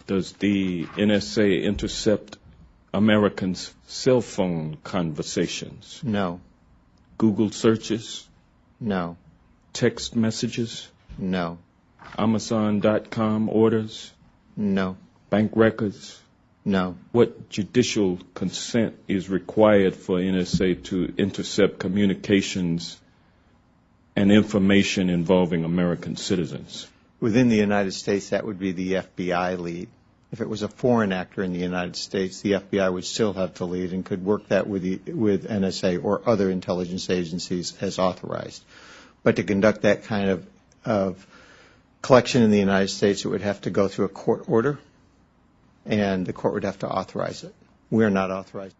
Does the NSA intercept Americans' cell phone conversations? No. Google searches? No. Text messages? No. Amazon.com orders? No. Bank records? No. What judicial consent is required for NSA to intercept communications and information involving American citizens? Within the United States, that would be the FBI lead. If it was a foreign actor in the United States, the FBI would still have the lead and could work that with NSA or other intelligence agencies as authorized. But to conduct that kind of collection in the United States, it would have to go through a court order, and the court would have to authorize it. We are not authorized.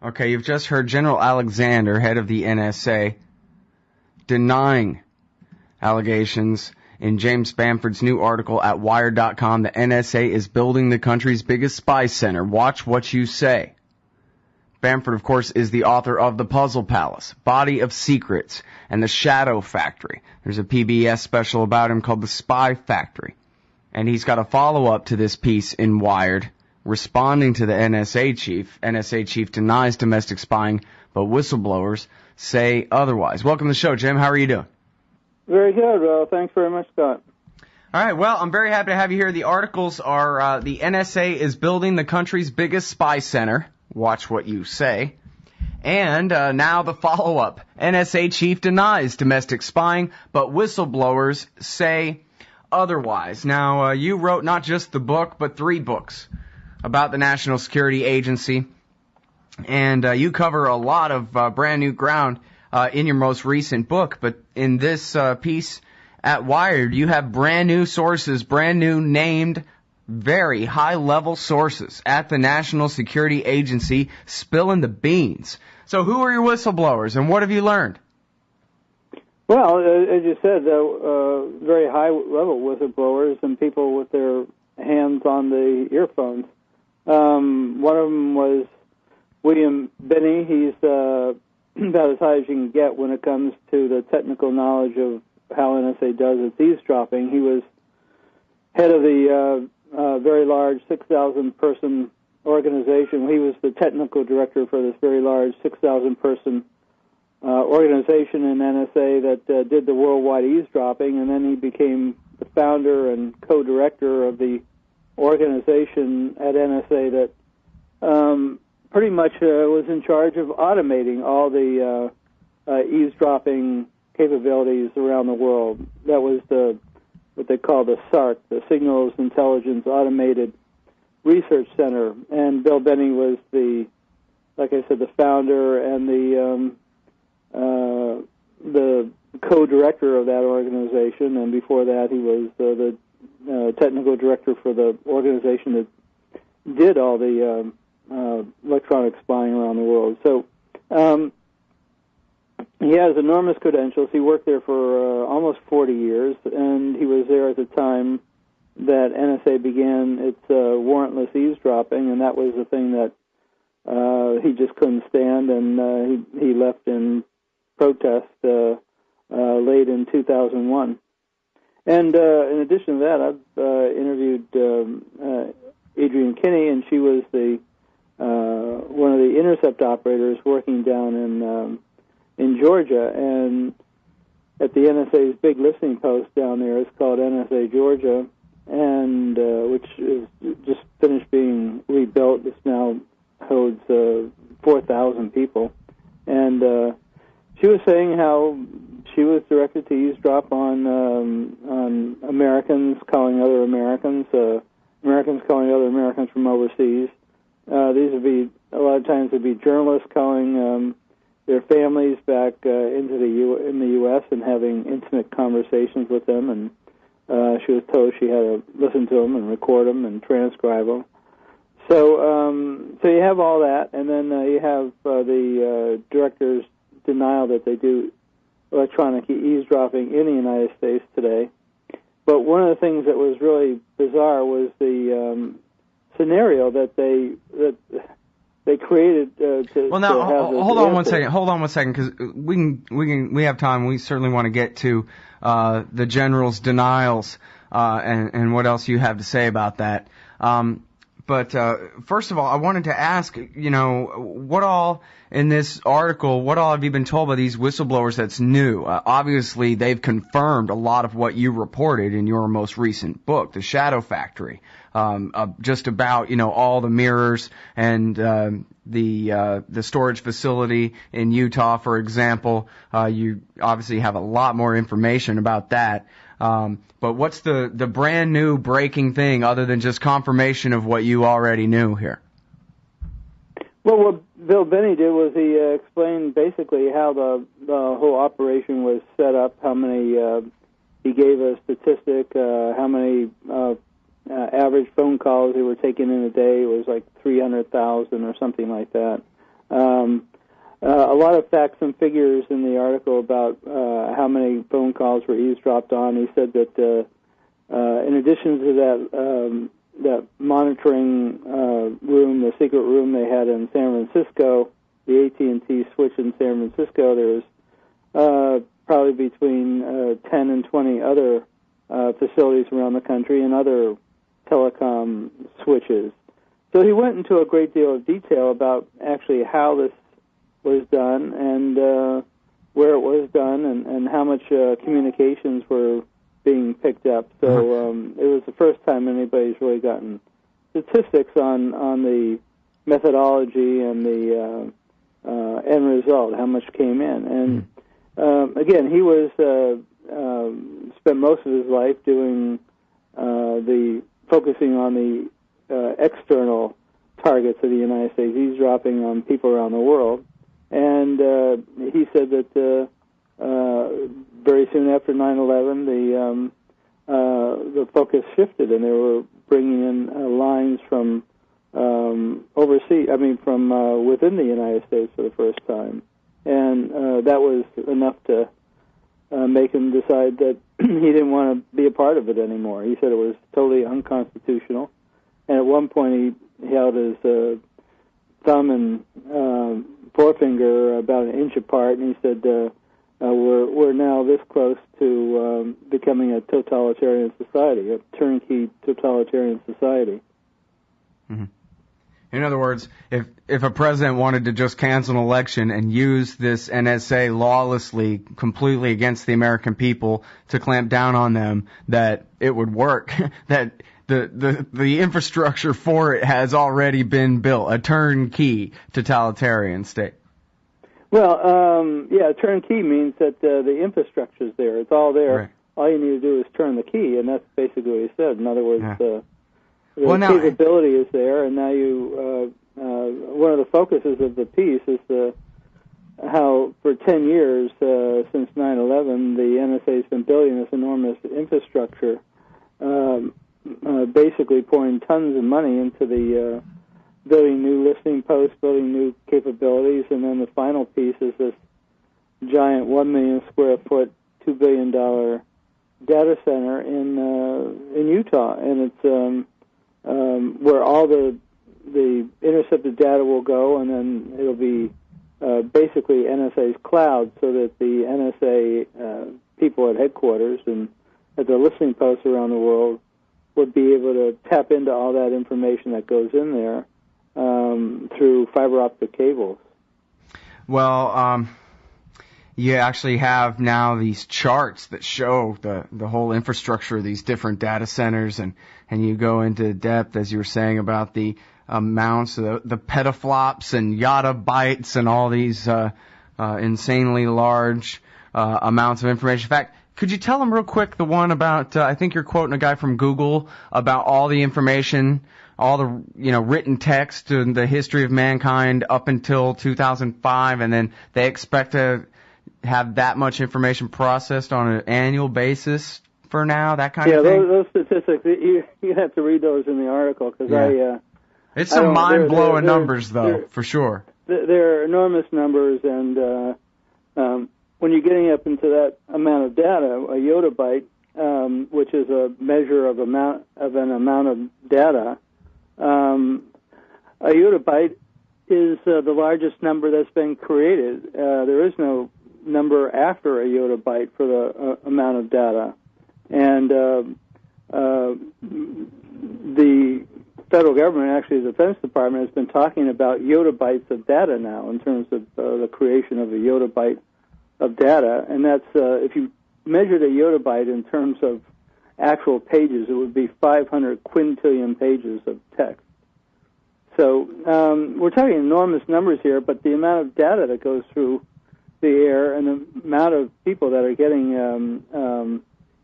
Okay, you've just heard General Alexander, head of the NSA, denying allegations in James Bamford's new article at Wired.com. The NSA is building the country's biggest spy center. Watch what you say. Bamford, of course, is the author of The Puzzle Palace, Body of Secrets, and The Shadow Factory. There's a PBS special about him called The Spy Factory. And he's got a follow-up to this piece in Wired, responding to the NSA chief. NSA chief denies domestic spying, but whistleblowers say otherwise. Welcome to the show, Jim. How are you doing? Very good. Well, thanks very much, Scott. All right. Well, I'm very happy to have you here. The articles are the NSA is building the country's biggest spy center. Watch what you say. And now the follow-up. NSA chief denies domestic spying, but whistleblowers say otherwise. Now, you wrote not just the book, but 3 books about the National Security Agency. And you cover a lot of brand new ground in your most recent book. But in this piece at Wired, you have brand new sources, brand new named, very high-level sources at the National Security Agency spilling the beans. So who are your whistleblowers, and what have you learned? Well, as you said, very high-level whistleblowers and people with their hands on the earphones. One of them was William Binney. He's about as high as you can get when it comes to the technical knowledge of how NSA does its eavesdropping. He was head of the very large 6,000-person organization. He was the technical director for this very large 6,000-person organization in NSA that did the worldwide eavesdropping, and then he became the founder and co-director of the organization at NSA that pretty much was in charge of automating all the eavesdropping capabilities around the world. That was what they call the SARC, the Signals Intelligence Automated Research Center. And Bill Binney was like I said, the founder and the co-director of that organization. And before that, he was the technical director for the organization that did all the electronic spying around the world. So he has enormous credentials. He worked there for almost 40 years, and he was there at the time that NSA began its warrantless eavesdropping, and that was the thing that he just couldn't stand, and he left in protest late in 2001. And in addition to that, I've interviewed Adrienne Kinney, and she was one of the intercept operators working down in Georgia, and at the NSA's big listening post down there is called NSA Georgia, and which is just finished being rebuilt. It now holds 4,000 people, and she was saying how she was directed to eavesdrop on Americans calling other Americans, Americans calling other Americans from overseas. These would be, a lot of times, would be journalists calling their families back in the U.S. and having intimate conversations with them, and she was told she had to listen to them and record them and transcribe them. So you have all that, and then you have the director's denial that they do electronic eavesdropping in the United States today. But one of the things that was really bizarre was the scenario that they created Well, now hold on one second, because we have time. We certainly want to get to the general's denials and what else you have to say about that. But first of all, I wanted to ask, what all in this article, what all have you been told by these whistleblowers that's new? Obviously, they've confirmed a lot of what you reported in your most recent book, The Shadow Factory, just about, all the mirrors and the storage facility in Utah, for example. You obviously have a lot more information about that. But what's the brand new breaking thing other than just confirmation of what you already knew here? Well, what Bill Binney did was he explained basically how the whole operation was set up, how many, he gave a statistic, how many average phone calls they were taking in a day. It was like 300,000 or something like that. A lot of facts and figures in the article about how many phone calls were eavesdropped on. He said that in addition to that monitoring room, the secret room they had in San Francisco, the AT&T switch in San Francisco, there was probably between 10 and 20 other facilities around the country and other telecom switches. So he went into a great deal of detail about actually how this was done and where it was done and how much communications were being picked up. So it was the first time anybody's really gotten statistics on the methodology and the end result, how much came in. And again, he was spent most of his life doing focusing on the external targets of the United States, eavesdropping on people around the world. And he said that very soon after 9/11, the focus shifted, and they were bringing in lines from overseas. I mean, from within the United States for the first time, and that was enough to make him decide that he didn't want to be a part of it anymore. He said it was totally unconstitutional, and at one point he held his thumb and forefinger about an inch apart, and he said, we're now this close to becoming a totalitarian society, a turnkey totalitarian society. Mm-hmm. In other words, if a president wanted to just cancel an election and use this NSA lawlessly, completely against the American people to clamp down on them, that it would work, that the infrastructure for it has already been built, a turnkey totalitarian state. Well, turnkey means that the infrastructure's there. It's all there. Right. All you need to do is turn the key, and that's basically what he said. In other words, the capability is there, and now you. One of the focuses of the piece is how for 10 years since 9/11, the NSA has been building this enormous infrastructure, basically pouring tons of money into the building new listening posts, building new capabilities, and then the final piece is this giant 1 million square foot, $2 billion data center in Utah, and it's where all the intercepted data will go, and then it'll be basically NSA's cloud, so that the NSA people at headquarters and at the listening posts around the world would be able to tap into all that information that goes in there through fiber optic cables. Well, you actually have now these charts that show the whole infrastructure of these different data centers, and you go into depth, as you were saying, about the amounts, the petaflops and yottabytes and all these insanely large amounts of information. In fact, could you tell them real quick the one about, I think you're quoting a guy from Google, about all the information, all the written text and the history of mankind up until 2005, and then they expect to have that much information processed on an annual basis for now, that kind of thing? Yeah, those statistics, you have to read those in the article, because it's some mind-blowing numbers, though, for sure. They're enormous numbers, and when you're getting up into that amount of data, a yottabyte, which is a measure of an amount of data, a yottabyte is the largest number that's been created. There is no number after a yottabyte for the amount of data. And the federal government, actually the Defense Department, has been talking about yottabytes of data now in terms of the creation of a yottabyte of data. And that's, if you measured a yottabyte in terms of actual pages, it would be 500 quintillion pages of text. So we're talking enormous numbers here, but the amount of data that goes through the air and the amount of people that are getting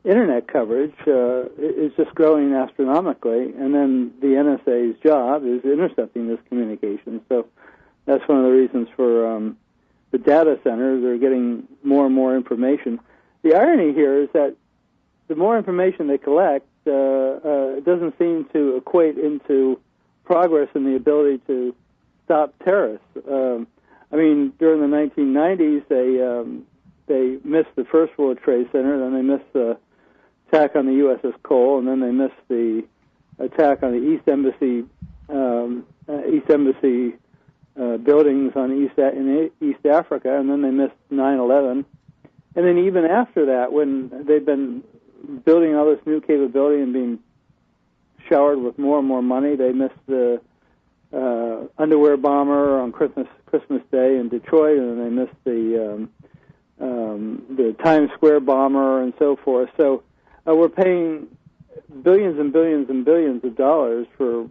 Internet coverage is just growing astronomically, and then the NSA's job is intercepting this communication. So that's one of the reasons for the data centers are getting more and more information. The irony here is that the more information they collect, it doesn't seem to equate into progress in the ability to stop terrorists. I mean, during the 1990s, they missed the First World Trade Center, then they missed the attack on the USS Cole, and then they missed the attack on the East Embassy buildings in East Africa, and then they missed 9/11. And then even after that, when they've been building all this new capability and being showered with more and more money, they missed the underwear bomber on Christmas Day in Detroit, and then they missed the Times Square bomber and so forth. So we're paying billions and billions and billions of dollars for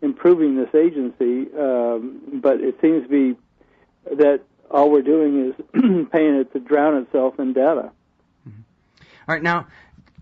improving this agency, but it seems to be that all we're doing is paying it to drown itself in data. All right, now,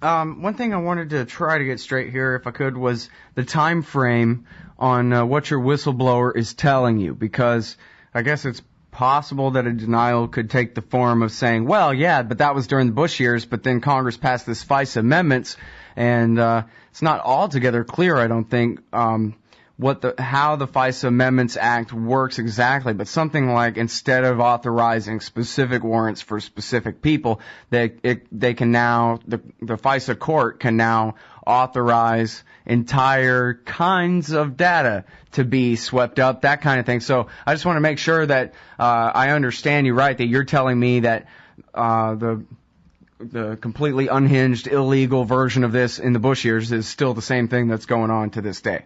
one thing I wanted to try to get straight here, if I could, was the time frame on what your whistleblower is telling you, because I guess it's possible that a denial could take the form of saying, well, yeah, but that was during the Bush years, but then Congress passed this FISA amendments, and it's not altogether clear, I don't think, how the FISA Amendments Act works exactly, but something like instead of authorizing specific warrants for specific people, they can now, the FISA court can now authorize entire kinds of data to be swept up, that kind of thing. So I just want to make sure that I understand you right, that you're telling me that the completely unhinged, illegal version of this in the Bush years is still the same thing that's going on to this day.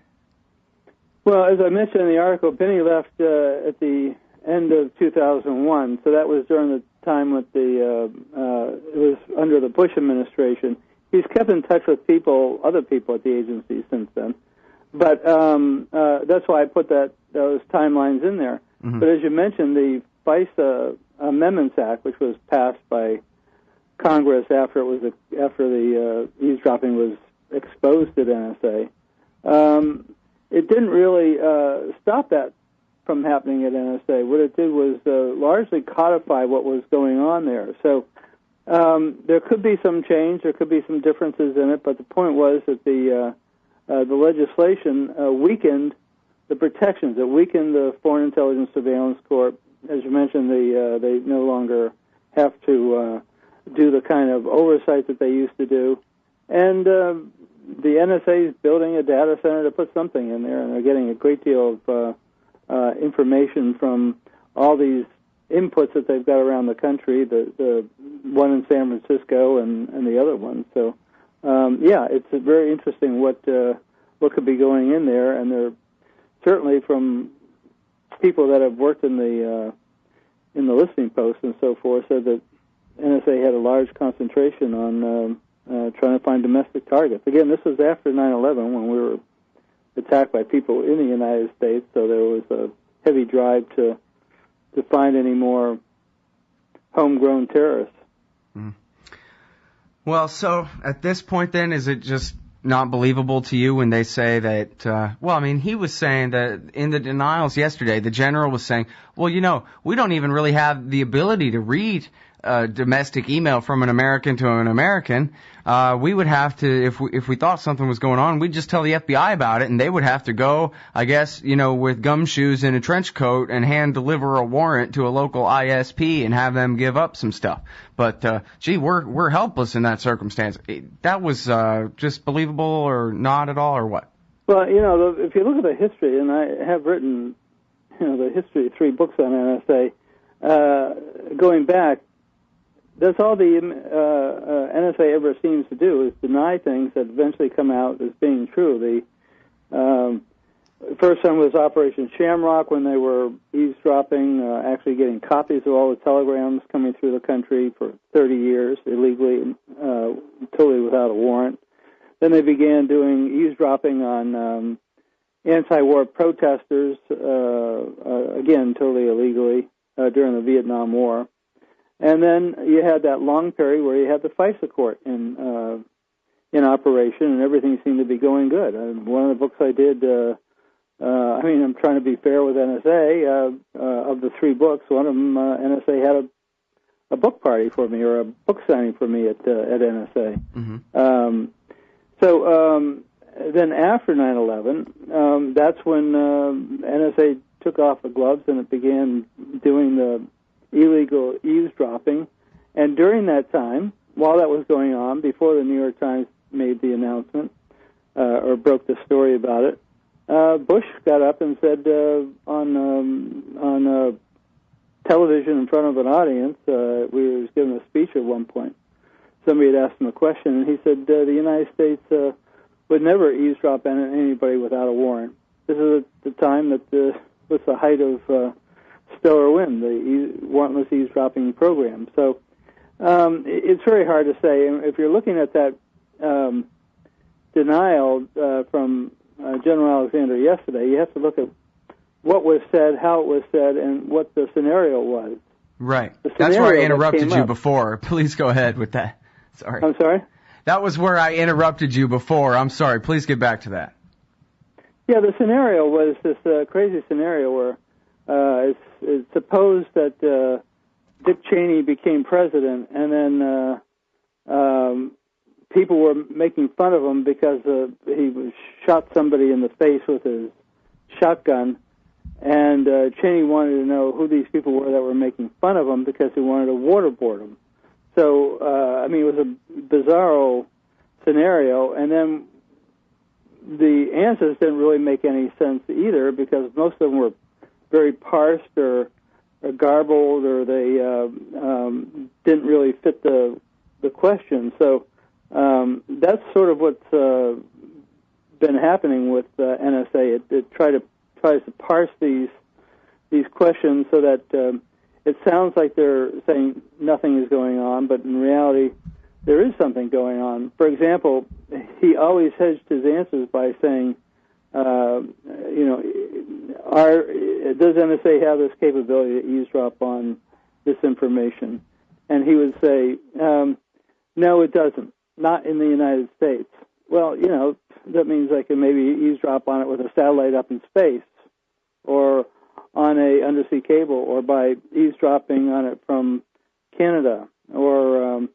Well, as I mentioned in the article, Binney left at the end of 2001, so that was during the time with it was under the Bush administration. He's kept in touch with other people at the agency since then, but that's why I put those timelines in there. Mm-hmm. But as you mentioned, the FISA Amendments Act, which was passed by Congress after the eavesdropping was exposed at NSA. It didn't really stop that from happening at NSA. What it did was largely codify what was going on there. So there could be some change, there could be some differences in it, but the point was that the legislation weakened the protections. It weakened the Foreign Intelligence Surveillance Corp. As you mentioned, they no longer have to do the kind of oversight that they used to do. And the NSA is building a data center to put something in there, and they're getting a great deal of information from all these inputs that they've got around the country, the one in San Francisco and the other one. So, it's very interesting what could be going in there, and they're certainly from people that have worked in the listening post and so forth said that NSA had a large concentration on trying to find domestic targets. Again, this was after 9/11 when we were attacked by people in the United States, so there was a heavy drive to find any more homegrown terrorists. Mm. Well, so at this point then, is it just not believable to you when they say that, he was saying that in the denials yesterday, the general was saying, well, we don't even really have the ability to read domestic email from an American to an American. We would have to, if we thought something was going on, we'd just tell the FBI about it, and they would have to go, I guess, with gumshoes and a trench coat and hand deliver a warrant to a local ISP and have them give up some stuff. But we're helpless in that circumstance. That was just believable or not at all, or what? Well, if you look at the history, and I have written the history, 3 books on NSA, going back, that's all the NSA ever seems to do is deny things that eventually come out as being true. The first one was Operation Shamrock, when they were eavesdropping, actually getting copies of all the telegrams coming through the country for 30 years illegally, totally without a warrant. Then they began doing eavesdropping on anti-war protesters, again, totally illegally, during the Vietnam War. And then you had that long period where you had the FISA court in operation, and everything seemed to be going good. One of the books I did, I'm trying to be fair with NSA. Of the 3 books, one of them, NSA had a book party for me, or a book signing for me at NSA. Mm-hmm. Then after 9/11, that's when NSA took off the gloves and it began doing the illegal eavesdropping. And during that time, while that was going on, before the New York Times made the announcement or broke the story about it, Bush got up and said on television in front of an audience, we was giving a speech at one point. Somebody had asked him a question, and he said the United States would never eavesdrop on anybody without a warrant. This is at the time that was the height of Stellar Wind, the warrantless eavesdropping program. So it's very hard to say. And if you're looking at that denial from General Alexander yesterday, you have to look at what was said, how it was said, and what the scenario was. Right. That's where I interrupted you before. Please go ahead with that. Sorry. I'm sorry? That was where I interrupted you before. I'm sorry. Please get back to that. Yeah, the scenario was this crazy scenario where it's supposed that Dick Cheney became president, and then people were making fun of him because he shot somebody in the face with his shotgun, and Cheney wanted to know who these people were that were making fun of him because he wanted to waterboard them. So, it was a bizarro scenario, and then the answers didn't really make any sense either because most of them were very parsed or garbled, or they didn't really fit the question. So that's sort of what's been happening with NSA. It tries to parse these questions so that it sounds like they're saying nothing is going on, but in reality, there is something going on. For example, he always hedged his answers by saying, does NSA have this capability to eavesdrop on this information? And he would say, no, it doesn't, not in the United States. Well, that means I can maybe eavesdrop on it with a satellite up in space, or on a undersea cable, or by eavesdropping on it from Canada or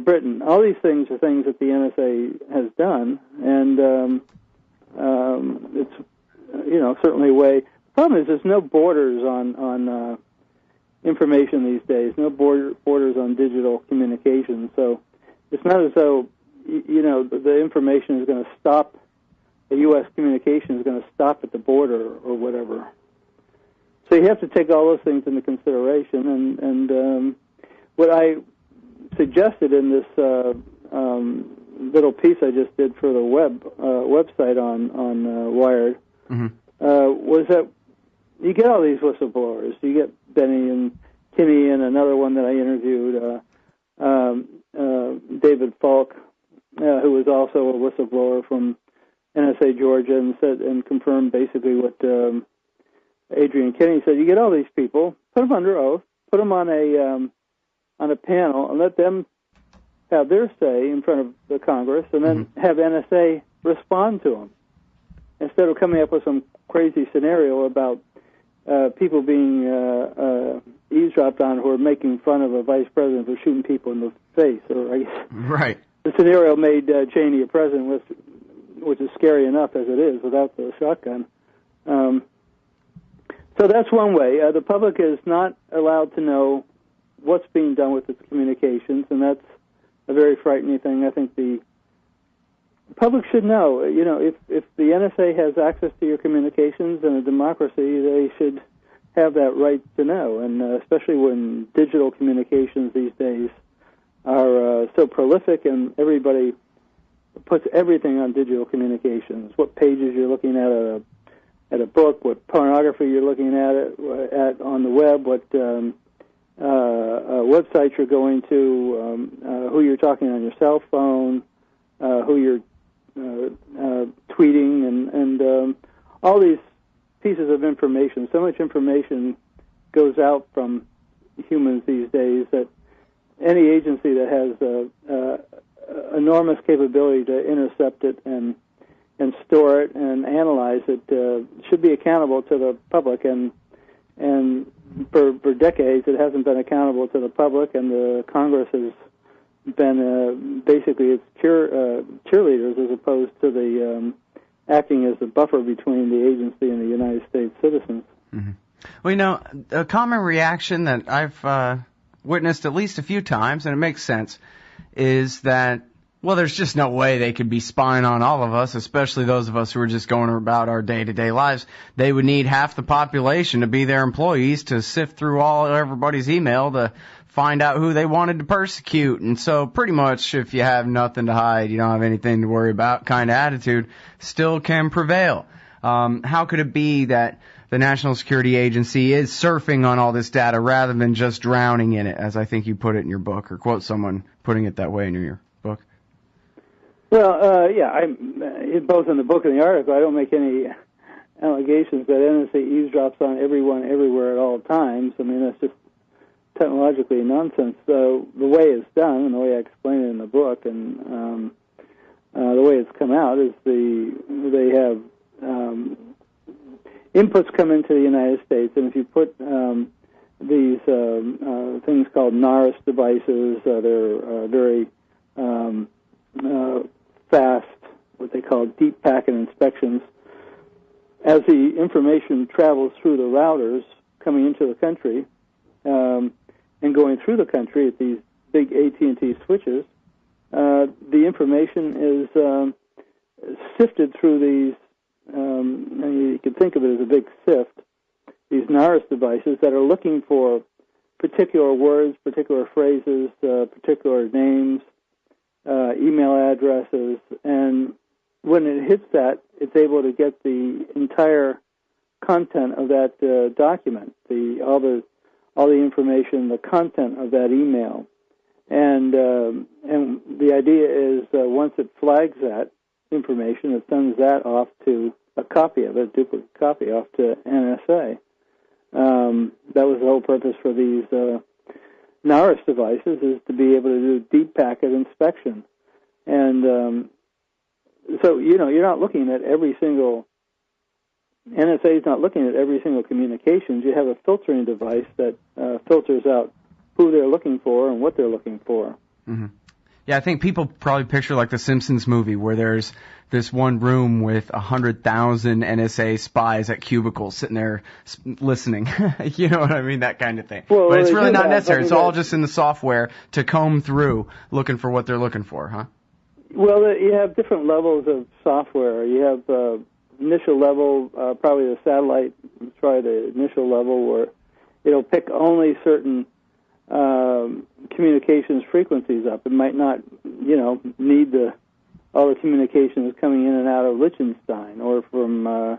Britain. All these things are things that the NSA has done, and it's certainly a way. The problem is there's no borders on information these days, no borders on digital communication. So it's not as though the information is going to stop. The U.S. communication is going to stop at the border or whatever. So you have to take all those things into consideration, and what I suggested in this little piece I just did for the website on Wired was that you get all these whistleblowers. You get Binney and Kinney, and another one that I interviewed, David Falk, who was also a whistleblower from NSA Georgia, and said and confirmed basically what Adrian Kinney said. You get all these people, put them under oath, put them on a panel, and let them have their say in front of the Congress, and then have NSA respond to them, instead of coming up with some crazy scenario about people being eavesdropped on who are making fun of a vice president for shooting people in the face. Or I guess right. The scenario made Cheney a president, which is scary enough as it is without the shotgun. So that's one way. The public is not allowed to know what's being done with its communications, and that's a very frightening thing. I think the public should know. If the NSA has access to your communications in a democracy, they should have that right to know, and especially when digital communications these days are so prolific, and everybody puts everything on digital communications. What pages you're looking at a book, what pornography you're looking at on the web, what websites you're going to, who you're talking on your cell phone, who you're tweeting, and all these pieces of information. So much information goes out from humans these days that any agency that has enormous capability to intercept it and store it and analyze it should be accountable to the public, and for decades it hasn't been accountable to the public, and the Congress has been basically its cheerleaders as opposed to the acting as the buffer between the agency and the United States citizens. Mm-hmm. Well, a common reaction that I've witnessed at least a few times, and it makes sense, is that, well, there's just no way they could be spying on all of us, especially those of us who are just going about our day-to-day lives. They would need half the population to be their employees to sift through everybody's email to find out who they wanted to persecute. And so pretty much if you have nothing to hide, you don't have anything to worry about kind of attitude still can prevail. How could it be that the National Security Agency is surfing on all this data rather than just drowning in it, as I think you put it in your book, or quote someone putting it that way in your book? Well, both in the book and the article, I don't make any allegations that NSA eavesdrops on everyone everywhere at all times. I mean, that's just technologically nonsense. So the way it's done, and the way I explain it in the book, and the way it's come out is they have inputs come into the United States, and if you put these things called NARIS devices, they're very fast, what they call deep packet inspections. As the information travels through the routers coming into the country and going through the country at these big AT&T switches, the information is sifted through these, and you can think of it as a big sift, these NARIS devices that are looking for particular words, particular phrases, particular names, email addresses, and when it hits that, it's able to get the entire content of that document, all the information, the content of that email, and the idea is once it flags that information, it sends that off to a copy of it, a duplicate copy, off to NSA. That was the whole purpose for these NARIS devices, is to be able to do deep packet inspection. And so, you're not looking at every single, NSA is not looking at every single communications. You have a filtering device that filters out who they're looking for and what they're looking for. Mm-hmm. Yeah, I think people probably picture like the Simpsons movie where there's this one room with 100,000 NSA spies at cubicles sitting there listening. You know what I mean? That kind of thing. Well, but it's really not necessary. It's all just in the software to comb through looking for what they're looking for, huh? Well, you have different levels of software. You have initial level, probably the satellite, probably the initial level where it'll pick only certain communications frequencies up. It might not, need all the communications coming in and out of Liechtenstein or from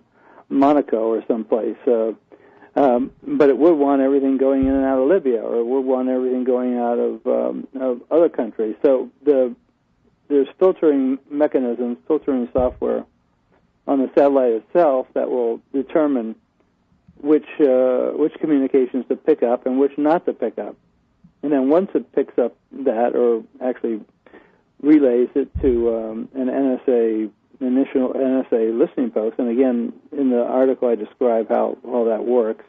Monaco or someplace. But it would want everything going in and out of Libya, or it would want everything going out of other countries. So there's filtering mechanisms, filtering software on the satellite itself that will determine which communications to pick up and which not to pick up. And then once it picks up that, or actually relays it to an initial NSA listening post, and again, in the article I describe how all that works.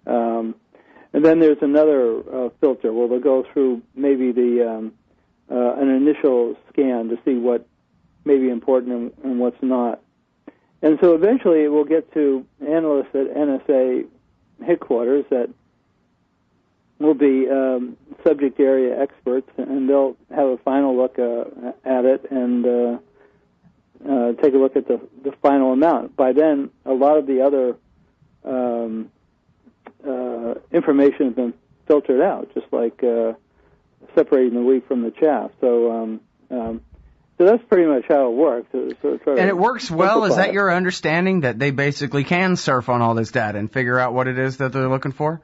And then there's another filter where they'll go through maybe an initial scan to see what may be important and what's not. And so eventually it will get to analysts at NSA headquarters that will be subject area experts, and they'll have a final look at it and take a look at the final amount. By then, a lot of the other information has been filtered out, just like separating the wheat from the chaff. So that's pretty much how it works. And it works well? Is that your understanding, that they basically can surf on all this data and figure out what it is that they're looking for?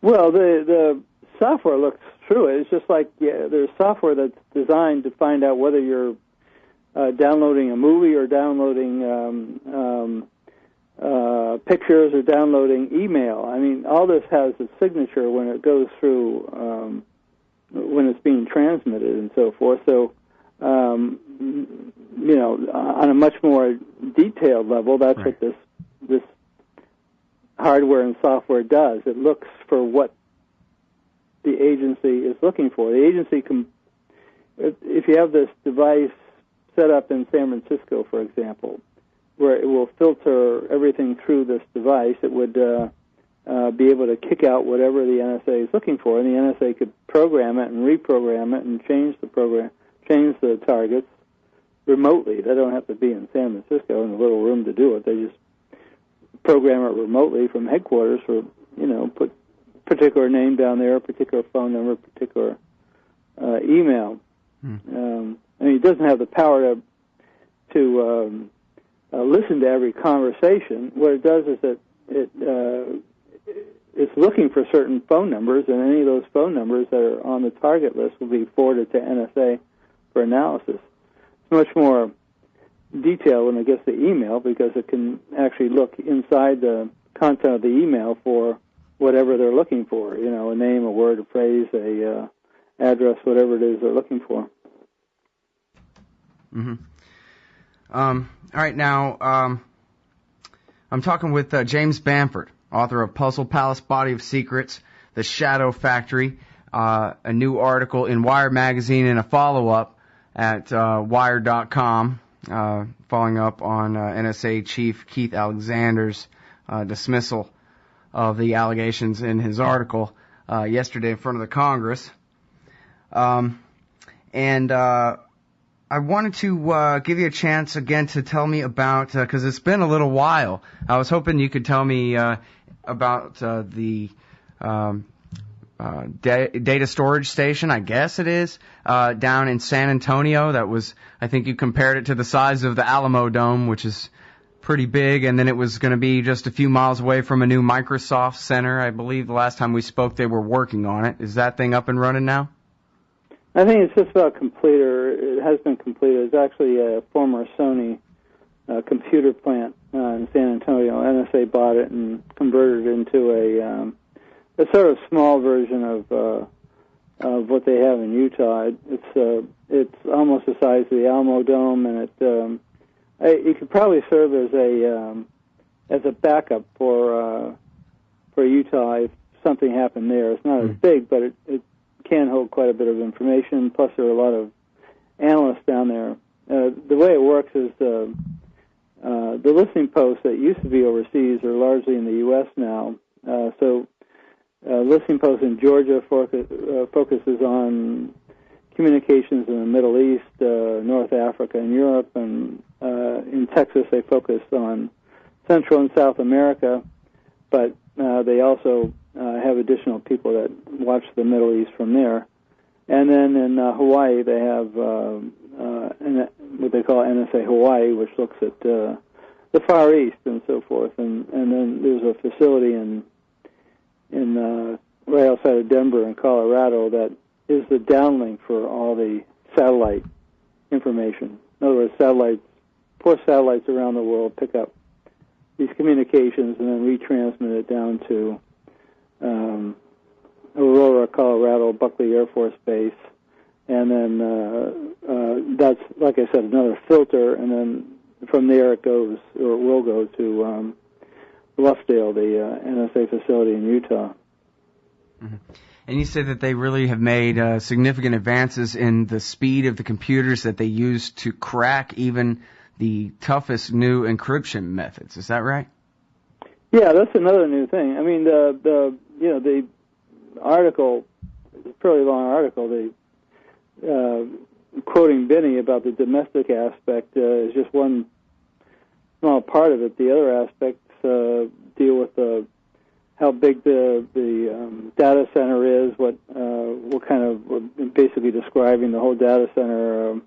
Well, the software looks through it. It's just like there's software that's designed to find out whether you're downloading a movie or downloading pictures or downloading email. I mean, all this has a signature when it goes through, when it's being transmitted and so forth. So, on a much more detailed level, that's right. What this hardware and software does. It looks for what the agency is looking for. The agency can, if you have this device set up in San Francisco, for example, where it will filter everything through this device, it would be able to kick out whatever the NSA is looking for, and the NSA could program it and reprogram it and change the targets remotely. They don't have to be in San Francisco in a little room to do it. They just program it remotely from headquarters for, put particular name down there, particular phone number, particular email. It doesn't have the power to listen to every conversation. What it does is that it's looking for certain phone numbers, and any of those phone numbers that are on the target list will be forwarded to NSA for analysis. It's much more detailed when it gets the email, because it can actually look inside the content of the email for whatever they're looking for, a name, a word, a phrase, a address, whatever it is they're looking for. All right, now I'm talking with James Bamford, author of Puzzle Palace, Body of Secrets, The Shadow Factory, a new article in Wired magazine and a follow-up at Wired.com, following up on NSA Chief Keith Alexander's dismissal of the allegations in his article yesterday in front of the Congress. I wanted to give you a chance again to tell me about, because it's been a little while. I was hoping you could tell me about the data storage station, I guess it is, down in San Antonio. That was, I think you compared it to the size of the Alamo Dome, which is pretty big, and then it was going to be just a few miles away from a new Microsoft center. I believe the last time we spoke they were working on it. Is that thing up and running now? I think it's just about complete, or it has been completed. It's actually a former Sony computer plant in San Antonio. NSA bought it and converted it into a sort of small version of what they have in Utah. It's almost the size of the Alamo Dome, and it could probably serve as a backup for Utah if something happened there. It's not as big, but it can hold quite a bit of information. Plus, there are a lot of analysts down there. The way it works is the listening posts that used to be overseas are largely in the U.S. now. So listening posts in Georgia focuses on communications in the Middle East, North Africa, and Europe, and in Texas they focus on Central and South America, but they also have additional people that watch the Middle East from there. And then in Hawaii, they have what they call NSA Hawaii, which looks at the Far East and so forth. And then there's a facility in right outside of Denver in Colorado that is the downlink for all the satellite information. In other words, four satellites around the world pick up these communications and then retransmit it down to Aurora, Colorado, Buckley Air Force Base, and then that's, like I said, another filter, and then from there it goes, or it will go to Bluffdale, the NSA facility in Utah. Mm-hmm. And you say that they really have made significant advances in the speed of the computers that they use to crack even the toughest new encryption methods. Is that right? Yeah, that's another new thing. I mean, the article, it's a fairly long article, quoting Binney about the domestic aspect is just one small part of it. The other aspects deal with the how big the data center is, what kind of, basically describing the whole data center,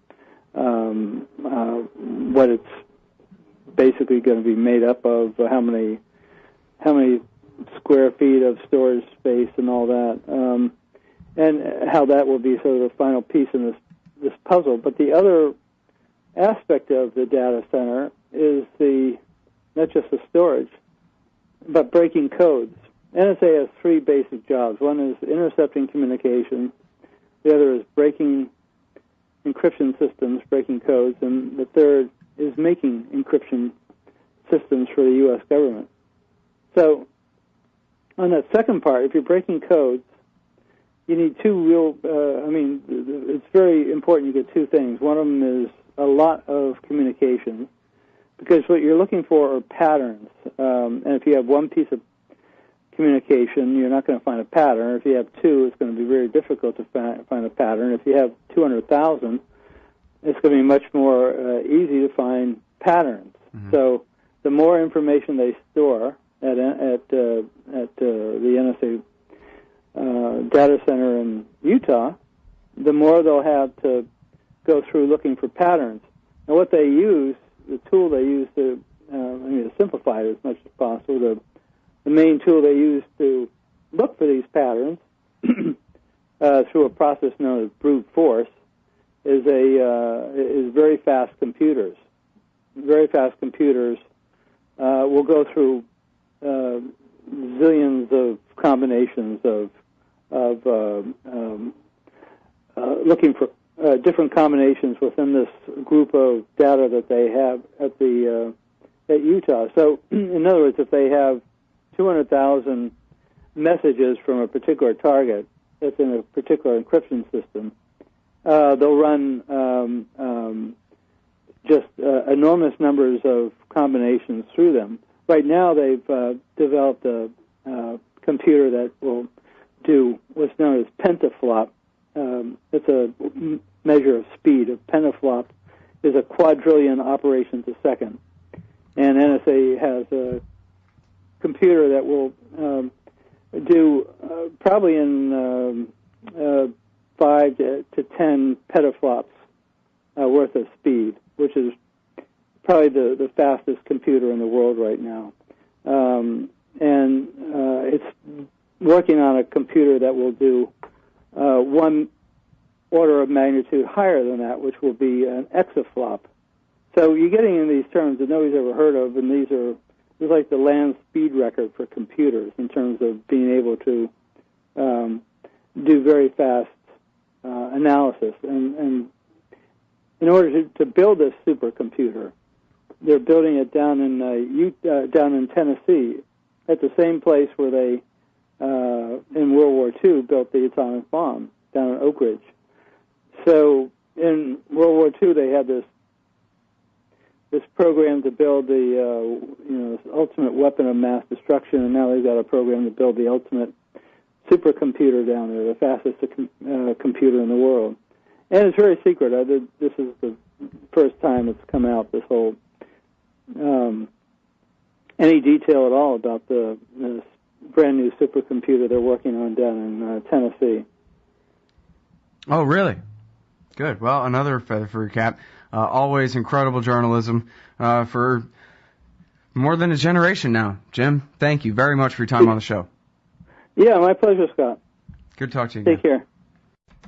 what it's basically going to be made up of, how many square feet of storage space and all that, and how that will be sort of the final piece in this puzzle. But the other aspect of the data center is not just the storage, but breaking codes. NSA has three basic jobs. One is intercepting communication. The other is breaking encryption systems, breaking codes. And the third is making encryption systems for the U.S. government. So on that second part, if you're breaking codes, you need two real, it's very important you get two things. One of them is a lot of communication, because what you're looking for are patterns. And if you have one piece of communication, you're not going to find a pattern. If you have two, it's going to be very difficult to find a pattern. If you have 200,000, it's going to be much more easy to find patterns. Mm-hmm. So the more information they store at the NSA data center in Utah, the more they'll have to go through looking for patterns. And what they use, the tool they use to simplify it as much as possible, the main tool they use to look for these patterns through a process known as brute force is very fast computers. Very fast computers will go through zillions of combinations of looking for different combinations within this group of data that they have at Utah. So, in other words, if they have 200,000 messages from a particular target that's in a particular encryption system, they'll run just enormous numbers of combinations through them. Right now, they've developed a computer that will do what's known as pentaflop. It's a measure of speed. A petaflop is a quadrillion operations a second. And NSA has a computer that will do probably in 5 to 10 petaflops worth of speed, which is probably the fastest computer in the world right now. And it's working on a computer that will do one order of magnitude higher than that, which will be an exaflop. So you're getting in these terms that nobody's ever heard of, and these are like the land speed record for computers in terms of being able to do very fast analysis. And in order to build this supercomputer, they're building it down in Tennessee, at the same place where they in World War II built the atomic bomb, down in Oak Ridge. So in World War II, they had this program to build the this ultimate weapon of mass destruction, and now they've got a program to build the ultimate supercomputer down there, the fastest computer in the world. And it's very secret. This is the first time it's come out, this whole any detail at all about this brand new supercomputer they're working on down in Tennessee. Oh, really? Good. Well, another feather for your cap. Always incredible journalism for more than a generation now. Jim, thank you very much for your time on the show. Yeah, my pleasure, Scott. Good to talk to you again. Take care.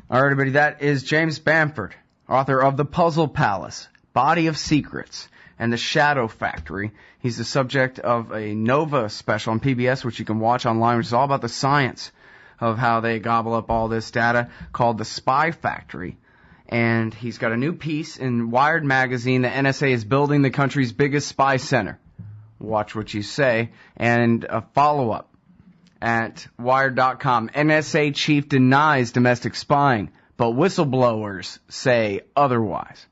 All right, everybody, that is James Bamford, author of The Puzzle Palace, Body of Secrets, and The Shadow Factory. He's the subject of a Nova special on PBS, which you can watch online, which is all about the science of how they gobble up all this data, called The Spy Factory. And he's got a new piece in Wired magazine. The NSA is building the country's biggest spy center. Watch what you say. And a follow-up at Wired.com. NSA chief denies domestic spying, but whistleblowers say otherwise.